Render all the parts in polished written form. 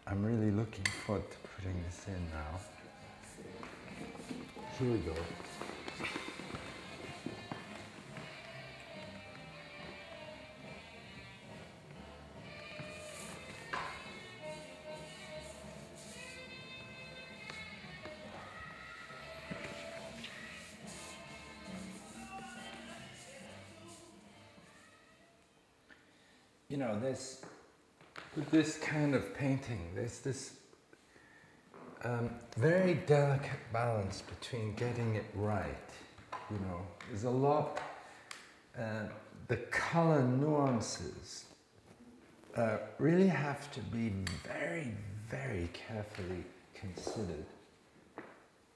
I'm really looking forward to putting this in now. Here we go. You know, with this kind of painting, there's this very delicate balance between getting it right. You know, there's a lot, the color nuances really have to be very, very carefully considered,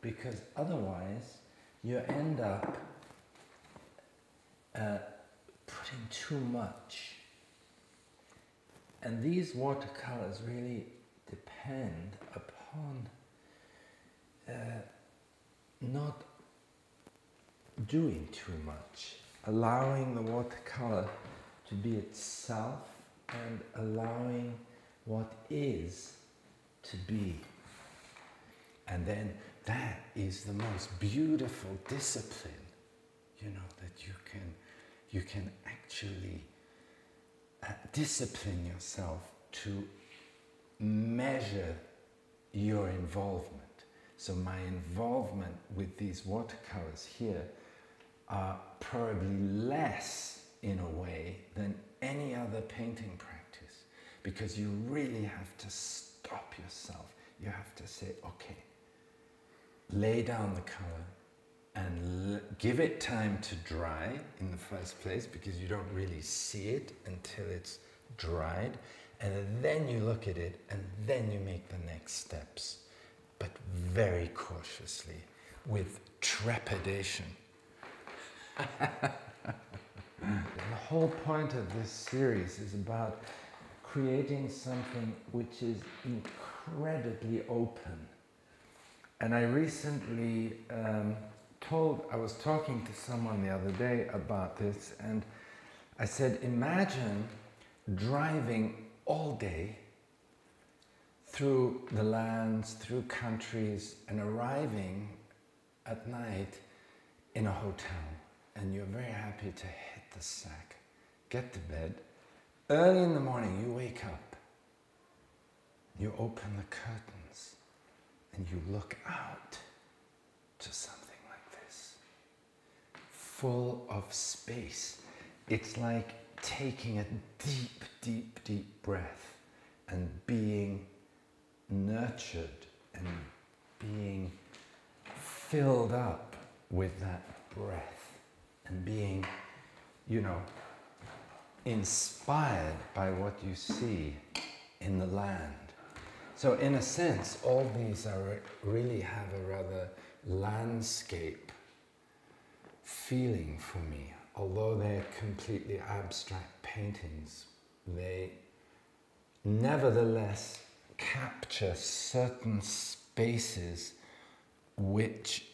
because otherwise you end up putting too much. And these watercolors really depend upon not doing too much, allowing the watercolor to be itself and allowing what is to be. And then that is the most beautiful discipline, you know, that you can actually discipline yourself to measure your involvement. So my involvement with these watercolors here are probably less in a way than any other painting practice, because you really have to stop yourself. You have to say, okay, lay down the color and give it time to dry in the first place, because you don't really see it until it's dried, and then you look at it and then you make the next steps, but very cautiously, with trepidation. The whole point of this series is about creating something which is incredibly open. And I recently I was talking to someone the other day about this, and I said, imagine driving all day through the lands, through countries, and arriving at night in a hotel, and you're very happy to hit the sack, get to bed. Early in the morning, you wake up, you open the curtains, and you look out to something like this, full of space. It's like taking a deep, deep, deep breath and being nurtured and being filled up with that breath and being, you know, inspired by what you see in the land. So in a sense, all these really have a rather landscape feeling for me. Although they're completely abstract paintings, they nevertheless capture certain spaces which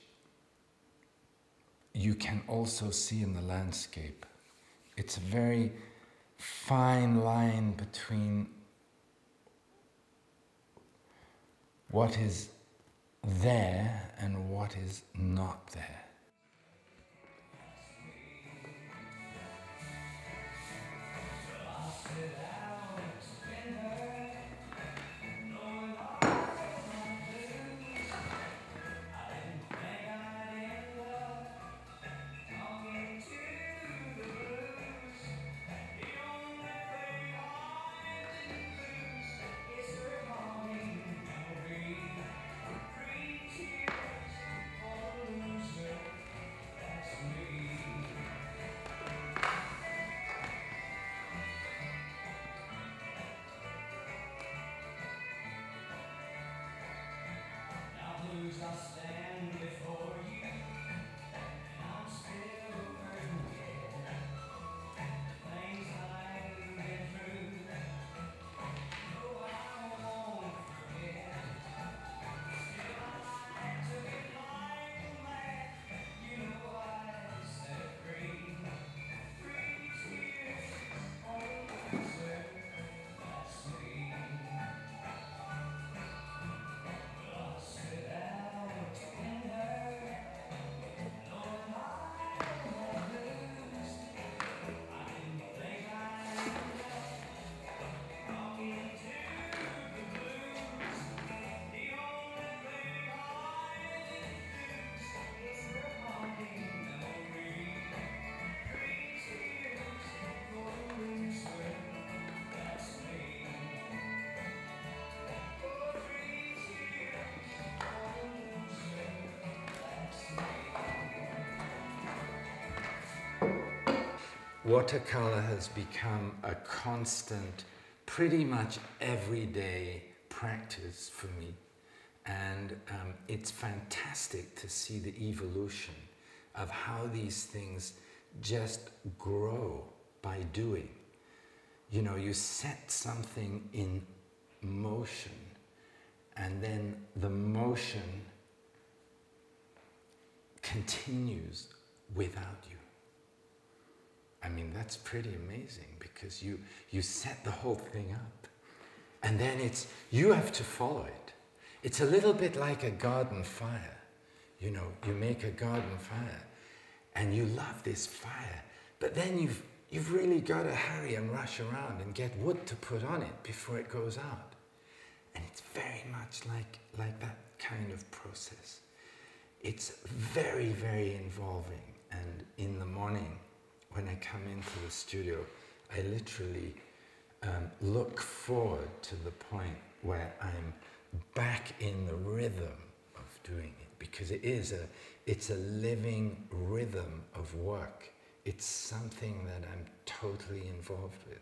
you can also see in the landscape. It's a very fine line between what is there and what is not there. watercolor has become a constant, pretty much everyday practice for me. And it's fantastic to see the evolution of how these things just grow by doing. You know, you set something in motion, and then the motion continues without you. I mean, that's pretty amazing, because you set the whole thing up, and then you have to follow it. It's a little bit like a garden fire. You know, you make a garden fire, and you love this fire, but then you've really got to hurry and rush around and get wood to put on it before it goes out. And it's very much like that kind of process. It's very, very involving. And in the morning, when I come into the studio, I literally look forward to the point where I'm back in the rhythm of doing it, because it's a living rhythm of work. It's something that I'm totally involved with.